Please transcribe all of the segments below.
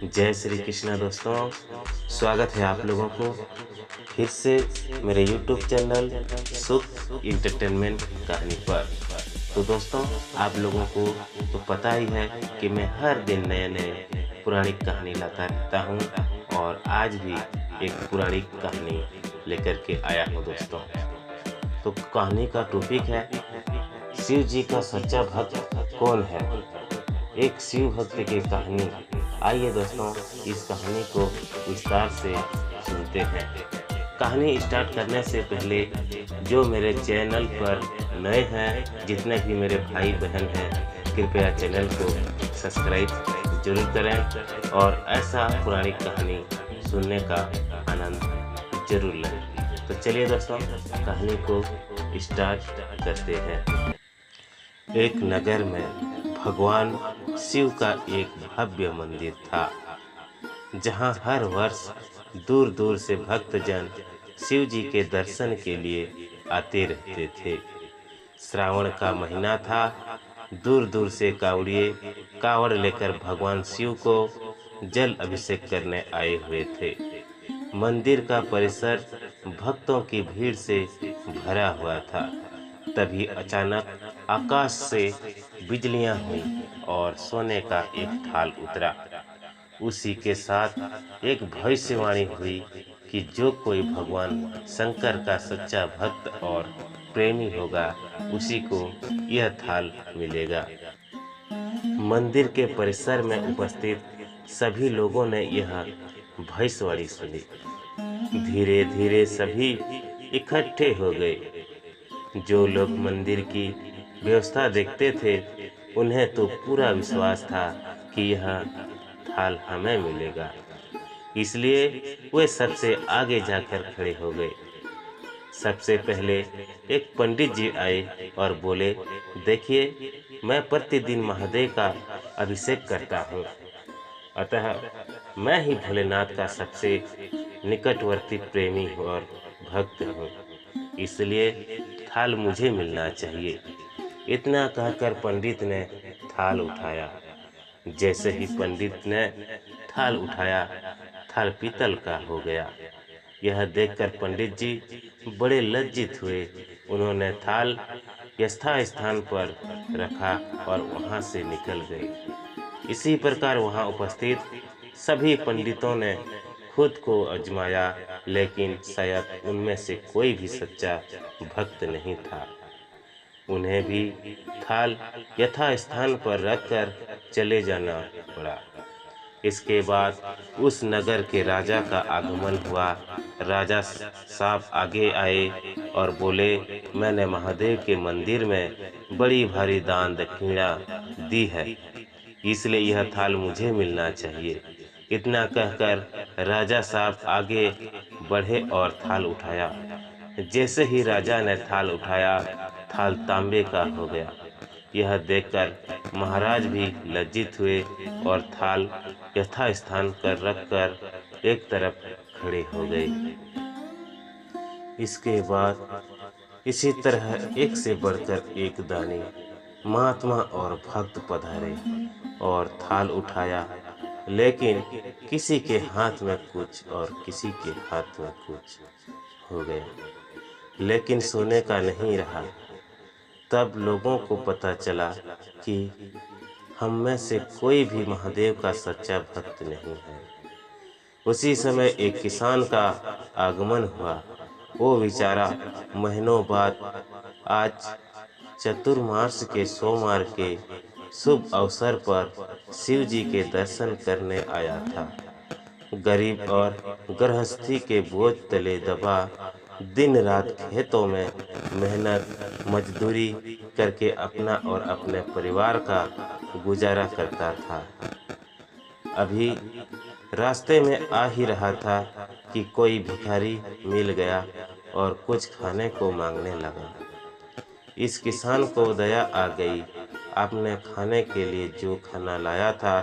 जय श्री कृष्णा दोस्तों, स्वागत है आप लोगों को फिर से मेरे YouTube चैनल सुख इंटरटेनमेंट कहानी पर। तो दोस्तों, आप लोगों को तो पता ही है कि मैं हर दिन नए-नए पौराणिक कहानी लाता रहता हूँ और आज भी एक पौराणिक कहानी लेकर के आया हूँ दोस्तों। तो कहानी का टॉपिक है शिव जी का सच्चा भक्त कौन है? एक शिव भक्त की कहानी। आइए दोस्तों, इस कहानी को विस्तार से सुनते हैं। कहानी स्टार्ट करने से पहले जो मेरे चैनल पर नए हैं, जितने भी मेरे भाई बहन हैं, कृपया चैनल को सब्सक्राइब जरूर करें और ऐसा पौराणिक कहानी सुनने का आनंद जरूर लें। तो चलिए दोस्तों, कहानी को स्टार्ट करते हैं। एक नगर में भगवान शिव का एक भव्य मंदिर था, जहां हर वर्ष दूर दूर से भक्तजन शिव जी के दर्शन के लिए आते रहते थे। श्रावण का महीना था। दूर दूर से कावड़िए कावड़ लेकर भगवान शिव को जल अभिषेक करने आए हुए थे। मंदिर का परिसर भक्तों की भीड़ से भरा हुआ था। तभी अचानक आकाश से बिजलियां हुई और सोने का एक ढाल उतरा। उसी के साथ एक भविष्यवाणी हुई कि जो कोई भगवान शंकर का सच्चा भक्त और प्रेमी होगा, उसी को यह थाल मिलेगा। मंदिर के परिसर में उपस्थित सभी लोगों ने यह भविष्यवाणी सुनी। धीरे धीरे सभी इकट्ठे हो गए। जो लोग मंदिर की व्यवस्था देखते थे, उन्हें तो पूरा विश्वास था कि यह थाल हमें मिलेगा। इसलिए वे सबसे आगे जाकर खड़े हो गए। सबसे पहले एक पंडित जी आए और बोले, देखिए, मैं प्रतिदिन महादेव का अभिषेक करता हूँ, अतः मैं ही भोलेनाथ का सबसे निकटवर्ती प्रेमी और भक्त हूँ, इसलिए थाल मुझे मिलना चाहिए। इतना कहकर पंडित ने थाल उठाया। जैसे ही पंडित ने थाल उठाया, थाल पीतल का हो गया। यह देखकर पंडित जी बड़े लज्जित हुए। उन्होंने थाल यथा स्थान पर रखा और वहां से निकल गए। इसी प्रकार वहां उपस्थित सभी पंडितों ने खुद को आजमाया, लेकिन शायद उनमें से कोई भी सच्चा भक्त नहीं था। उन्हें भी थाल यथा स्थान पर रखकर चले जाना पड़ा। इसके बाद उस नगर के राजा का आगमन हुआ। राजा साहब आगे आए और बोले, मैंने महादेव के मंदिर में बड़ी भारी दान दक्षिणा दी है, इसलिए यह थाल मुझे मिलना चाहिए। इतना कहकर राजा साहब आगे बढ़े और थाल उठाया। जैसे ही राजा ने थाल उठाया, थाल तांबे का हो गया। यह देखकर महाराज भी लज्जित हुए और थाल यथा स्थान पर रखकर एक तरफ खड़े हो गए। इसके बाद इसी तरह एक से बढ़कर एक दानी महात्मा और भक्त पधारे और थाल उठाया, लेकिन किसी के हाथ में कुछ और किसी के हाथ में कुछ हो गया, लेकिन सोने का नहीं रहा। तब लोगों को पता चला कि हम में से कोई भी महादेव का सच्चा भक्त नहीं है। उसी समय एक किसान का आगमन हुआ। वो बेचारा महीनों बाद आज चतुर्मास के सोमवार के शुभ अवसर पर शिव जी के दर्शन करने आया था। गरीब और गृहस्थी के बोझ तले दबा दिन रात खेतों में मेहनत मजदूरी करके अपना और अपने परिवार का गुजारा करता था। अभी रास्ते में आ ही रहा था कि कोई भिखारी मिल गया और कुछ खाने को मांगने लगा। इस किसान को दया आ गई। अपने खाने के लिए जो खाना लाया था,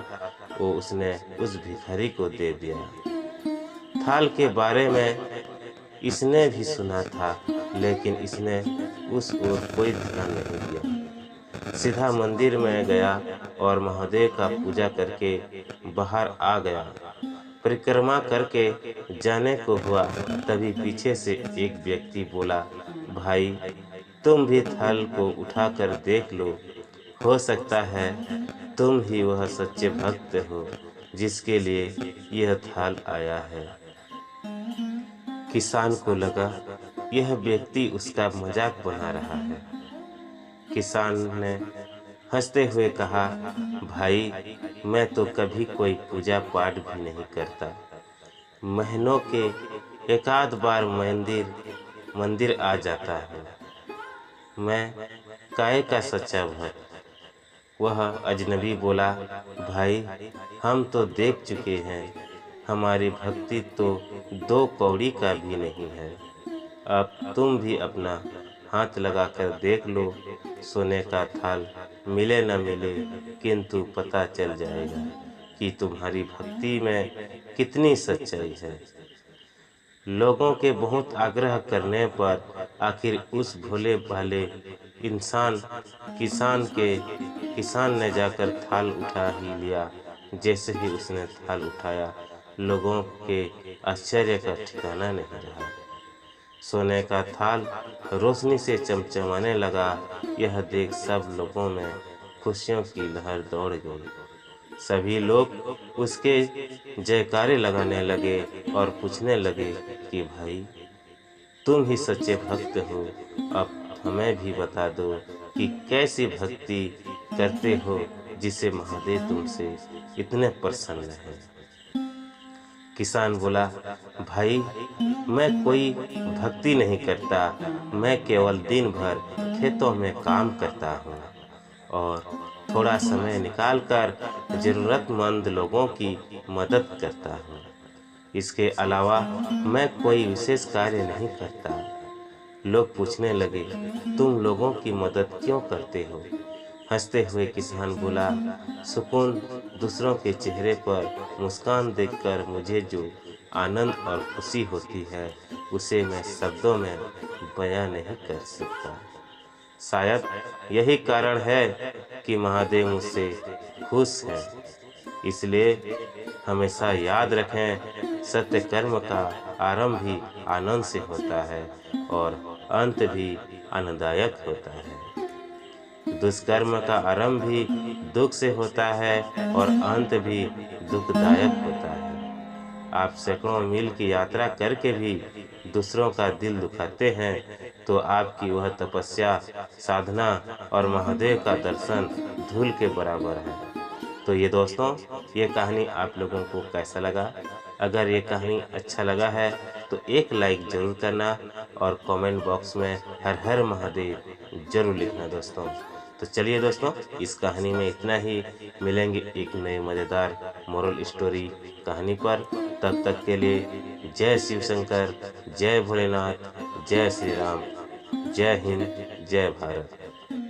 वो उसने उस भिखारी को दे दिया। थाल के बारे में इसने भी सुना था, लेकिन इसने उस ओर कोई ध्यान नहीं दिया। सीधा मंदिर में गया और महादेव का पूजा करके बाहर आ गया। परिक्रमा करके जाने को हुआ, तभी पीछे से एक व्यक्ति बोला, भाई तुम भी थाल को उठाकर देख लो, हो सकता है तुम ही वह सच्चे भक्त हो जिसके लिए यह थाल आया है। किसान को लगा यह व्यक्ति उसका मजाक बना रहा है। किसान ने हंसते हुए कहा, भाई मैं तो कभी कोई पूजा पाठ भी नहीं करता। महीनों के एकाध बार मंदिर आ जाता है। मैं काहे का सच्चा भक्त। वह अजनबी बोला, भाई हम तो देख चुके हैं, हमारी भक्ति तो 2 कौड़ी का भी नहीं है। अब तुम भी अपना हाथ लगाकर देख लो, सोने का थाल मिले न मिले, किंतु पता चल जाएगा कि तुम्हारी भक्ति में कितनी सच्चाई है। लोगों के बहुत आग्रह करने पर आखिर उस भोले भाले किसान ने जाकर थाल उठा ही लिया। जैसे ही उसने थाल उठाया, लोगों के आश्चर्य का ठिकाना नहीं रहा। सोने का थाल रोशनी से चमचमाने लगा। यह देख सब लोगों में खुशियों की लहर दौड़ गई। सभी लोग उसके जयकारे लगाने लगे और पूछने लगे कि भाई तुम ही सच्चे भक्त हो, अब हमें भी बता दो कि कैसी भक्ति करते हो जिसे महादेव तुमसे इतने प्रसन्न हैं। किसान बोला, भाई मैं कोई भक्ति नहीं करता, मैं केवल दिन भर खेतों में काम करता हूँ और थोड़ा समय निकालकर जरूरतमंद लोगों की मदद करता हूँ। इसके अलावा मैं कोई विशेष कार्य नहीं करता। लोग पूछने लगे, तुम लोगों की मदद क्यों करते हो? हंसते हुए किसान बोला, सुकून दूसरों के चेहरे पर मुस्कान देखकर मुझे जो आनंद और खुशी होती है, उसे मैं शब्दों में बयां नहीं कर सकता। शायद यही कारण है कि महादेव मुझसे खुश है। इसलिए हमेशा याद रखें, सत्य कर्म का आरंभ भी आनंद से होता है और अंत भी आनंददायक होता है। दुष्कर्म का आरंभ भी दुख से होता है और अंत भी दुखदायक होता है। आप सैकड़ों मील की यात्रा करके भी दूसरों का दिल दुखाते हैं तो आपकी वह तपस्या, साधना और महादेव का दर्शन धूल के बराबर है। तो ये दोस्तों, ये कहानी आप लोगों को कैसा लगा? अगर ये कहानी अच्छा लगा है तो एक लाइक जरूर करना और कमेंट बॉक्स में हर हर महादेव जरूर लिखना दोस्तों। तो चलिए दोस्तों, इस कहानी में इतना ही। मिलेंगे एक नए मज़ेदार मोरल स्टोरी कहानी पर। तब तक के लिए जय शिव शंकर, जय भोलेनाथ, जय श्री राम, जय हिंद, जय भारत।